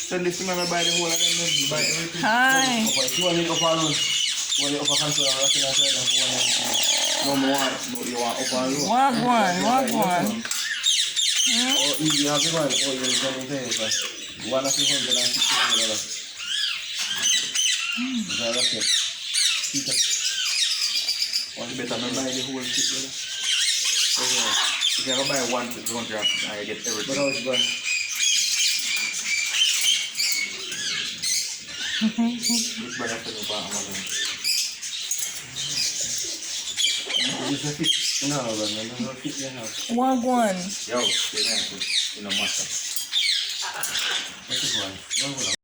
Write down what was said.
So this man buy the whole of them, buy everything. Hi. You want it up and run. You want it up and cancel and rock in the side and no more. No, you want up and run. Wagwan. Or you have the one, or you're going to pay it. $1,160. That's it. One better than buy the whole shit, brother. If you ever buy one, it's going to happen and you get everything. But how it's going? This brother for me on Amazon. This is a fit. No, no, fit in your house. Wagwan. Yo, you're going to in a matter. What is one?